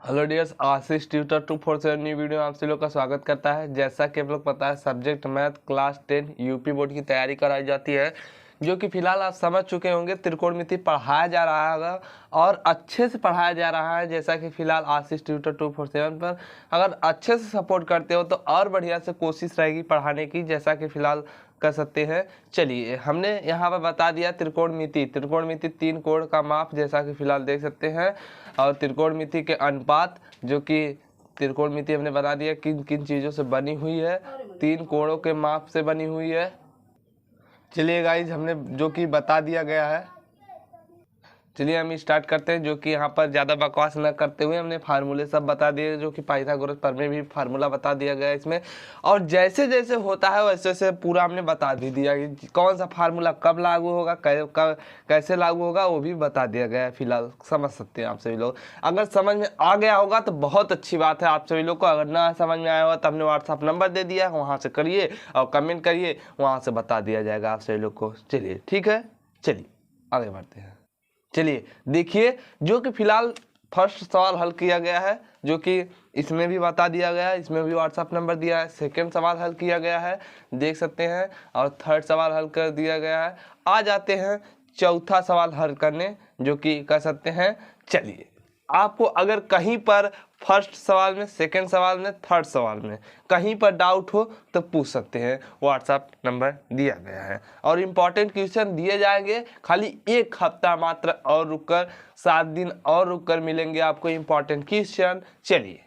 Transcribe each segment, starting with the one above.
Hello dears, आशीष tutor 247 new video में आप सभी लोग का स्वागत करता है। जैसा कि आप लोग पता है, subject math class 10 UP board की तैयारी कराई जाती है, जो कि फिलहाल आप समझ चुके होंगे। त्रिकोणमिति पढ़ाया जा रहा है और अच्छे से पढ़ाया जा रहा है। जैसा कि फिलहाल आशीष ट्यूटर 247 पर अगर अच्छे से सपोर्ट करते हो तो और बढ़िया से कोशिश रहेगी पढ़ाने की, जैसा कि फिलहाल कर सकते हैं। चलिए, हमने यहाँ पर बता दिया त्रिकोणमिति 3 कोण का माप, जैसा कि फिलहाल देख सकते हैं, और त्रिकोणमिति के अनुपात, जो कि त्रिकोणमिति हमने बता दिया किन किन चीज़ों से बनी हुई है। 3 कोणों के माप से बनी हुई है। चलिए गाइज, हमने जो कि बता दिया गया है। चलिए हम स्टार्ट करते हैं, जो कि यहाँ पर ज़्यादा बकवास न करते हुए हमने फार्मूले सब बता दिए, जो कि पाइथागोरस प्रमेय भी फार्मूला बता दिया गया है इसमें। और जैसे जैसे होता है वैसे वैसे पूरा हमने बता भी दिया कि कौन सा फार्मूला कब लागू होगा, कैसे लागू होगा, वो भी बता दिया गया है। फिलहाल समझ सकते हैं आप सभी लोग। अगर समझ में आ गया होगा तो बहुत अच्छी बात है आप सभी लोग को। अगर ना समझ में आया होगा तो हमने व्हाट्सअप नंबर दे दिया, वहाँ से करिए और कमेंट करिए, वहाँ से बता दिया जाएगा आप सभी लोग को। चलिए ठीक है, चलिए आगे बढ़ते हैं। चलिए देखिए, जो कि फिलहाल फर्स्ट सवाल हल किया गया है, जो कि इसमें भी बता दिया गया है, इसमें भी व्हाट्सएप नंबर दिया है। सेकंड सवाल हल किया गया है, देख सकते हैं, और थर्ड सवाल हल कर दिया गया है। आ जाते हैं चौथा सवाल हल करने, जो कि कर सकते हैं। चलिए, आपको अगर कहीं पर फर्स्ट सवाल में, सेकंड सवाल में, थर्ड सवाल में कहीं पर डाउट हो तो पूछ सकते हैं। व्हाट्सएप नंबर दिया गया है और इम्पॉर्टेंट क्वेश्चन दिए जाएंगे। खाली एक हफ्ता मात्र और रुककर, 7 दिन और रुककर मिलेंगे आपको इम्पॉर्टेंट क्वेश्चन। चलिए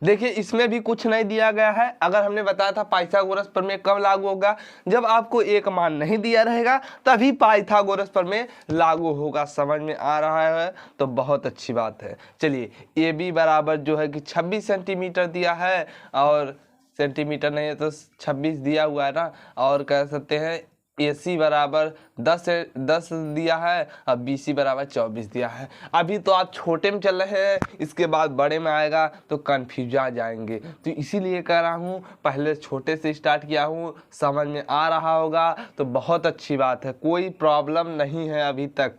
देखिए, इसमें भी कुछ नहीं दिया गया है। अगर हमने बताया था पाइथागोरस प्रमेय कब लागू होगा, जब आपको एक मान नहीं दिया रहेगा तभी पाइथागोरस प्रमेय लागू होगा। समझ में आ रहा है तो बहुत अच्छी बात है। चलिए, ए बी बराबर जो है कि 26 सेंटीमीटर दिया है, और सेंटीमीटर नहीं है तो 26 दिया हुआ है ना, और कह सकते हैं ए सी बराबर 10 दिया है, अब बी सी बराबर 24 दिया है। अभी तो आप छोटे में चल रहे हैं, इसके बाद बड़े में आएगा तो कन्फ्यूज आ जाएंगे, तो इसीलिए कह रहा हूँ पहले छोटे से स्टार्ट किया हूँ। समझ में आ रहा होगा तो बहुत अच्छी बात है, कोई प्रॉब्लम नहीं है अभी तक।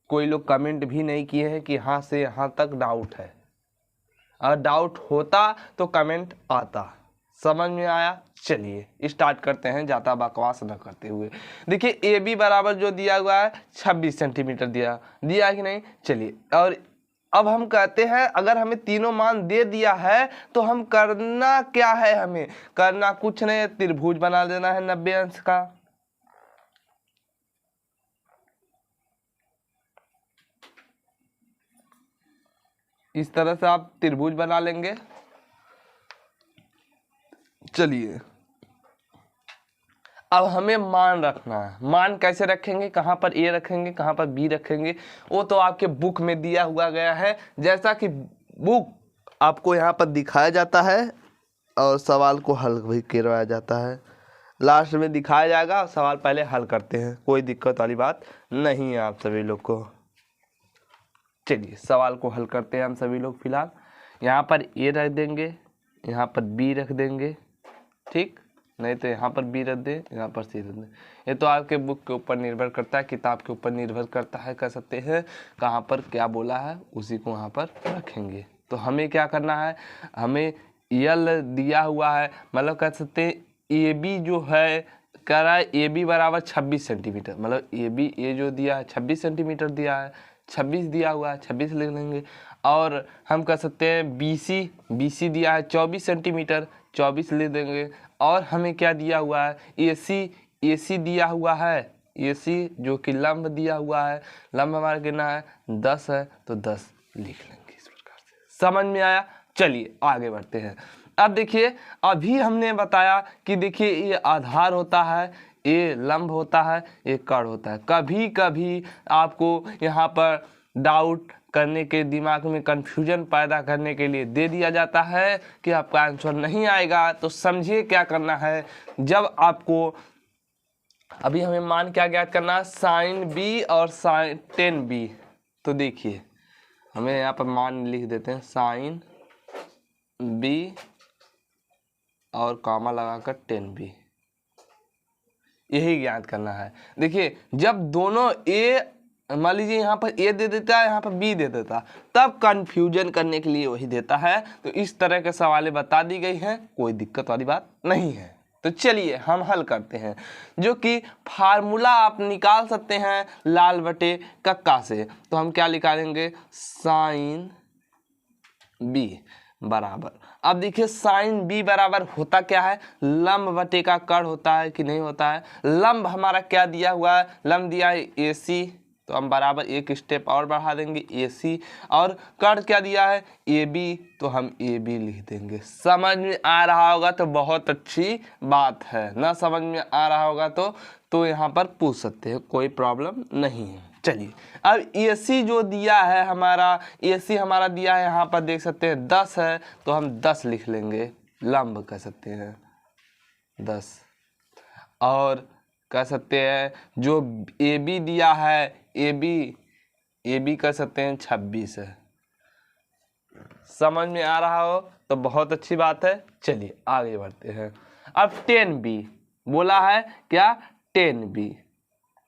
कोई लोग कमेंट भी नहीं किए हैं कि यहाँ से यहाँ तक डाउट है। अगर डाउट होता तो कमेंट आता। समझ में आया? चलिए स्टार्ट करते हैं, ज़्यादा बकवास न करते हुए। देखिए, ए बी बराबर जो दिया हुआ है 26 सेंटीमीटर दिया है कि नहीं। चलिए, और अब हम कहते हैं अगर हमें तीनों मान दे दिया है तो हम करना क्या है, हमें करना कुछ नहीं है, त्रिभुज बना देना है 90 अंश का। इस तरह से आप त्रिभुज बना लेंगे। चलिए, अब हमें मान रखना है। मान कैसे रखेंगे, कहाँ पर ए रखेंगे, कहाँ पर बी रखेंगे, वो तो आपके बुक में दिया हुआ गया है। जैसा कि बुक आपको यहाँ पर दिखाया जाता है और सवाल को हल भी करवाया जाता है। लास्ट में दिखाया जाएगा और सवाल पहले हल करते हैं, कोई दिक्कत वाली बात नहीं है आप सभी लोग को। चलिए सवाल को हल करते हैं हम सभी लोग। फिलहाल यहाँ पर ए रख देंगे, यहाँ पर बी रख देंगे, ठीक, नहीं तो यहाँ पर बी रख दे, यहाँ पर सी रख दे। ये तो आपके बुक के ऊपर निर्भर करता है, किताब के ऊपर निर्भर करता है, कह सकते हैं कहाँ पर क्या बोला है उसी को वहाँ पर रखेंगे। तो हमें क्या करना है, हमें यल दिया हुआ है, मतलब कह सकते हैं ए बी जो है, कह रहा है ए बी बराबर 26 सेंटीमीटर, मतलब ए बी ए जो दिया है 26 सेंटीमीटर दिया है, 26 दिया हुआ है, 26 लिख लेंगे। और हम कह सकते हैं बी सी दिया है 24 सेंटीमीटर, 24 ले देंगे। और हमें क्या दिया हुआ है, ए सी दिया हुआ है, ए सी जो कि लंब दिया हुआ है, लंब हमारा कितना है 10 है, तो 10 लिख लेंगे इस प्रकार से। समझ में आया? चलिए आगे बढ़ते हैं। अब देखिए, अभी हमने बताया कि देखिए ये आधार होता है, ये लंब होता है, ये कर्ण होता है। कभी कभी आपको यहाँ पर डाउट करने के, दिमाग में कंफ्यूजन पैदा करने के लिए दे दिया जाता है कि आपका आंसर नहीं आएगा। तो समझिए क्या करना है। जब आपको अभी हमें मान क्या ज्ञात करना है, साइन बी और साइन टेन बी। तो देखिए हमें यहाँ पर मान लिख देते हैं, साइन बी और कॉमा लगाकर 10b, यही ज्ञात करना है। देखिए, जब दोनों ए मान लीजिए यहाँ पर ए दे देता है, यहाँ पर बी दे देता, तब कंफ्यूजन करने के लिए वही देता है। तो इस तरह के सवालें बता दी गई हैं, कोई दिक्कत वाली बात नहीं है। तो चलिए हम हल करते हैं, जो कि फार्मूला आप निकाल सकते हैं लाल बटे कक्का से। तो हम क्या निकालेंगे, साइन बी बराबर, अब देखिए साइन बी बराबर होता क्या है, लंब बटे का कर्ण होता है कि नहीं होता है। लंब हमारा क्या दिया हुआ है, लंब दिया है ए सी, तो हम बराबर एक स्टेप और बढ़ा देंगे ए सी, और कर्ण क्या दिया है ए बी, तो हम ए बी लिख देंगे। समझ में आ रहा होगा तो बहुत अच्छी बात है, ना समझ में आ रहा होगा तो यहाँ पर पूछ सकते हैं, कोई प्रॉब्लम नहीं है। चलिए अब ए सी जो दिया है हमारा, ए सी हमारा दिया है यहाँ पर देख सकते हैं 10 है, तो हम 10 लिख लेंगे, लंब कह सकते हैं 10। और कह सकते हैं जो ए बी दिया है, ए बी कह सकते हैं 26 है। समझ में आ रहा हो तो बहुत अच्छी बात है। चलिए आगे बढ़ते हैं। अब 10b बोला है, क्या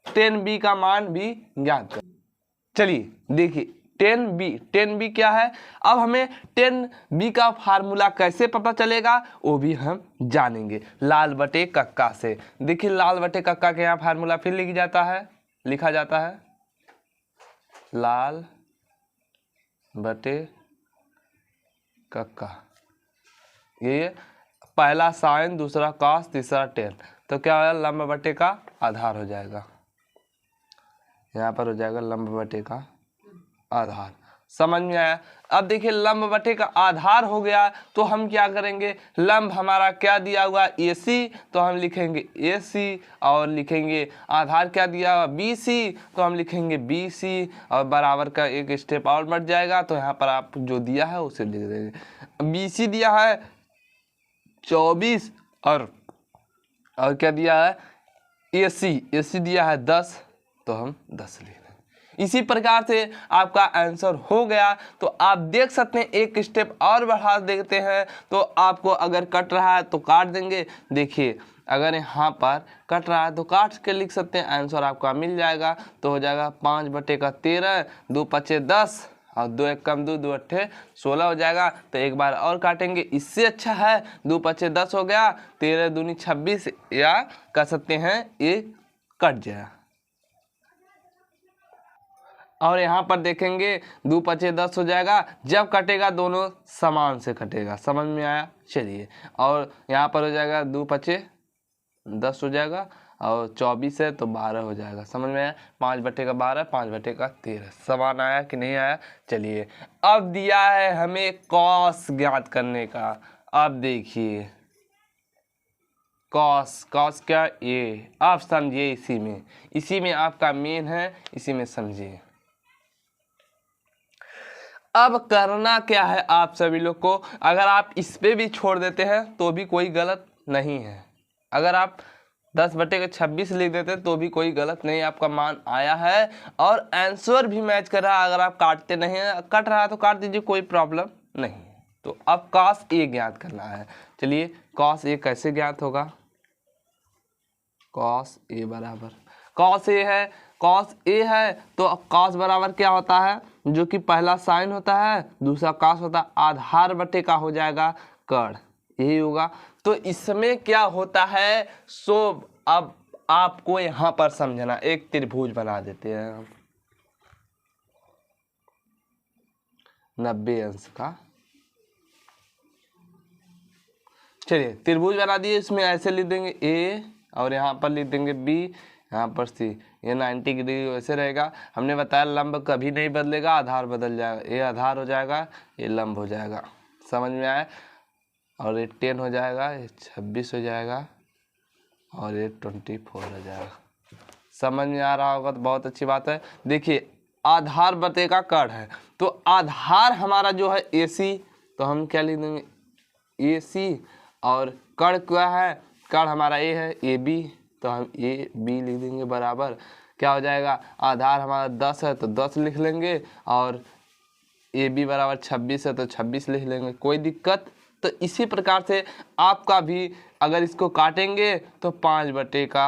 10b का मान भी ज्ञात कर। चलिए देखिए 10b क्या है, अब हमें 10b का फार्मूला कैसे पता चलेगा वो भी हम जानेंगे लाल बटे कक्का से। देखिए लाल बटे कक्का के यहाँ फार्मूला फिर लिखा जाता है लाल बटे कक्का, ये पहला साइन, दूसरा कॉस, तीसरा टेन, तो क्या होगा लंब बटे का आधार हो जाएगा, यहाँ पर हो जाएगा लंब बटे का आधार। समझ में आया। अब देखिए लंब बटे का आधार हो गया तो हम क्या करेंगे, लंब हमारा क्या दिया हुआ ए सी, तो हम लिखेंगे ए सी, और लिखेंगे आधार क्या दिया हुआ बी सी, तो हम लिखेंगे बी सी, और बराबर का एक स्टेप और बढ़ जाएगा, तो यहाँ पर आप जो दिया है उसे लिख देंगे। बी सी दिया है 24 और क्या दिया है ए सी दिया है 10, तो हम 10 लिख देंगे। इसी प्रकार से आपका आंसर हो गया। तो आप देख सकते हैं एक स्टेप और बढ़ा देते हैं, तो आपको अगर कट रहा है तो काट देंगे। देखिए अगर यहाँ पर कट रहा है तो काट के लिख सकते हैं, आंसर आपका मिल जाएगा। तो हो जाएगा 5 बटे का 13, 2 पचे 10 और 2 एक कम 2, 2 अट्ठे 16 हो जाएगा। तो एक बार और काटेंगे, इससे अच्छा है 2 पचे 10 हो गया, 13 दूनी 26, या कह सकते हैं ये कट जाए। और यहाँ पर देखेंगे 2 पचे 10 हो जाएगा, जब कटेगा दोनों समान से कटेगा। समझ में आया। चलिए और यहाँ पर हो जाएगा 2 पचे 10 हो जाएगा, और 24 है तो 12 हो जाएगा। समझ में आया। 5 बटे का 12, 5 बटे का 13, समान आया कि नहीं आया। चलिए अब दिया है हमें कॉस ज्ञात करने का। अब देखिए कॉस क्या ए, आप समझिए इसी में आपका मेन है, इसी में समझिए। अब करना क्या है आप सभी लोग को, अगर आप इस पे भी छोड़ देते हैं तो भी कोई गलत नहीं है। अगर आप 10 बटे का 26 लिख देते तो भी कोई गलत नहीं, आपका मान आया है और आंसर भी मैच कर रहा है। अगर आप काटते नहीं है, कट रहा है तो काट दीजिए, कोई प्रॉब्लम नहीं। तो अब कॉस ए ज्ञात करना है। चलिए कॉस ए कैसे ज्ञात होगा, कॉस ए बराबर कॉस ए है तो कॉस बराबर क्या होता है, जो कि पहला साइन होता है, दूसरा कॉस होता है, आधार बटे का हो जाएगा कर्ण, यही होगा। तो इसमें क्या होता है, सो अब आपको यहाँ पर समझना, एक त्रिभुज बना देते हैं हम 90 अंश का। चलिए त्रिभुज बना दिए, इसमें ऐसे लिख देंगे ए, और यहाँ पर लिख देंगे बी, यहाँ पर सी, ये 90 डिग्री वैसे रहेगा। हमने बताया लंब कभी नहीं बदलेगा, आधार बदल जाएगा, ये आधार हो जाएगा, ये लंब हो जाएगा। समझ में आया। और ये 10 हो जाएगा, ये 26 हो जाएगा, और ये 24 हो जाएगा। समझ में आ रहा होगा तो बहुत अच्छी बात है। देखिए आधार बटे का कर्ण है, तो आधार हमारा जो है ए सी, तो हम क्या लिख देंगे ए सी, और कर्ण क्या है, कर्ण हमारा ए है ए बी, तो हम ए बी लिख देंगे बराबर क्या हो जाएगा, आधार हमारा 10 है तो 10 लिख लेंगे, और ए बी बराबर 26 है तो 26 लिख लेंगे, कोई दिक्कत। तो इसी प्रकार से आपका भी अगर इसको काटेंगे तो 5 बटे का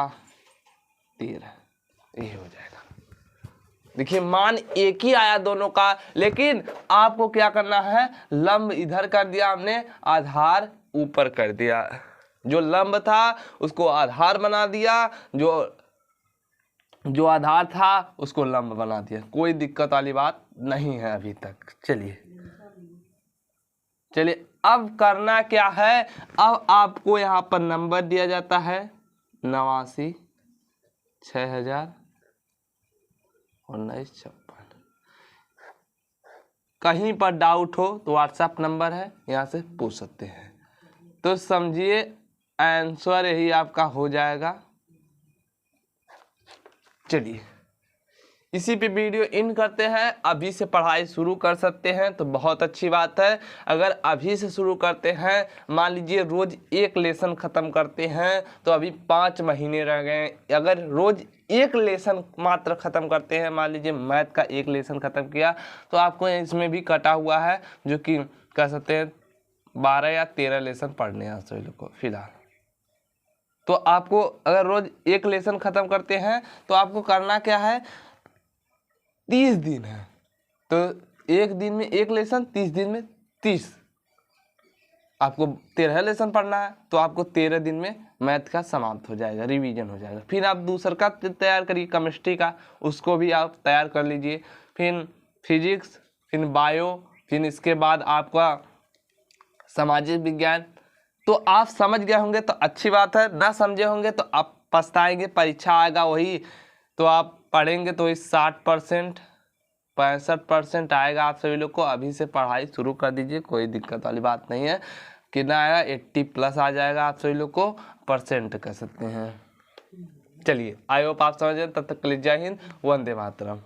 13 ये हो जाएगा। देखिए मान एक ही आया दोनों का, लेकिन आपको क्या करना है, लंब इधर कर दिया हमने, आधार ऊपर कर दिया। जो लंब था उसको आधार बना दिया, जो आधार था उसको लंब बना दिया। कोई दिक्कत वाली बात नहीं है अभी तक। चलिए अब करना क्या है, अब आपको यहाँ पर नंबर दिया जाता है 89 6000 1956। कहीं पर डाउट हो तो व्हाट्सएप नंबर है, यहाँ से पूछ सकते हैं। तो समझिए आंसर यही आपका हो जाएगा। चलिए इसी पे वीडियो इन करते हैं। अभी से पढ़ाई शुरू कर सकते हैं तो बहुत अच्छी बात है। अगर अभी से शुरू करते हैं, मान लीजिए रोज एक लेसन ख़त्म करते हैं तो अभी 5 महीने रह गए। अगर रोज एक लेसन मात्र ख़त्म करते हैं, मान लीजिए मैथ का एक लेसन ख़त्म किया, तो आपको इसमें भी कटा हुआ है जो कि कह सकते हैं 12 या 13 लेसन पढ़ने हैं सभी लोग को फिलहाल। तो आपको अगर रोज एक लेसन ख़त्म करते हैं तो आपको करना क्या है, 30 दिन है तो एक दिन में एक लेसन, 30 दिन में 30, आपको 13 लेसन पढ़ना है तो आपको 13 दिन में मैथ का समाप्त हो जाएगा, रिवीजन हो जाएगा। फिर आप दूसरा का तैयार करिए, केमिस्ट्री का, उसको भी आप तैयार कर लीजिए। फिर फिजिक्स, फिर बायो, फिर इसके बाद आपका सामाजिक विज्ञान। तो आप समझ गए होंगे तो अच्छी बात है, ना समझे होंगे तो आप पछताएंगे। परीक्षा आएगा वही तो आप पढ़ेंगे तो इस 60% 65% आएगा आप सभी लोग को। अभी से पढ़ाई शुरू कर दीजिए, कोई दिक्कत वाली बात नहीं है। कितना आएगा, 80+ आ जाएगा आप सभी लोग को, परसेंट कह सकते हैं। चलिए आई होप आप समझ गए। तब तक के लिए जय हिंद, वंदे मातरम।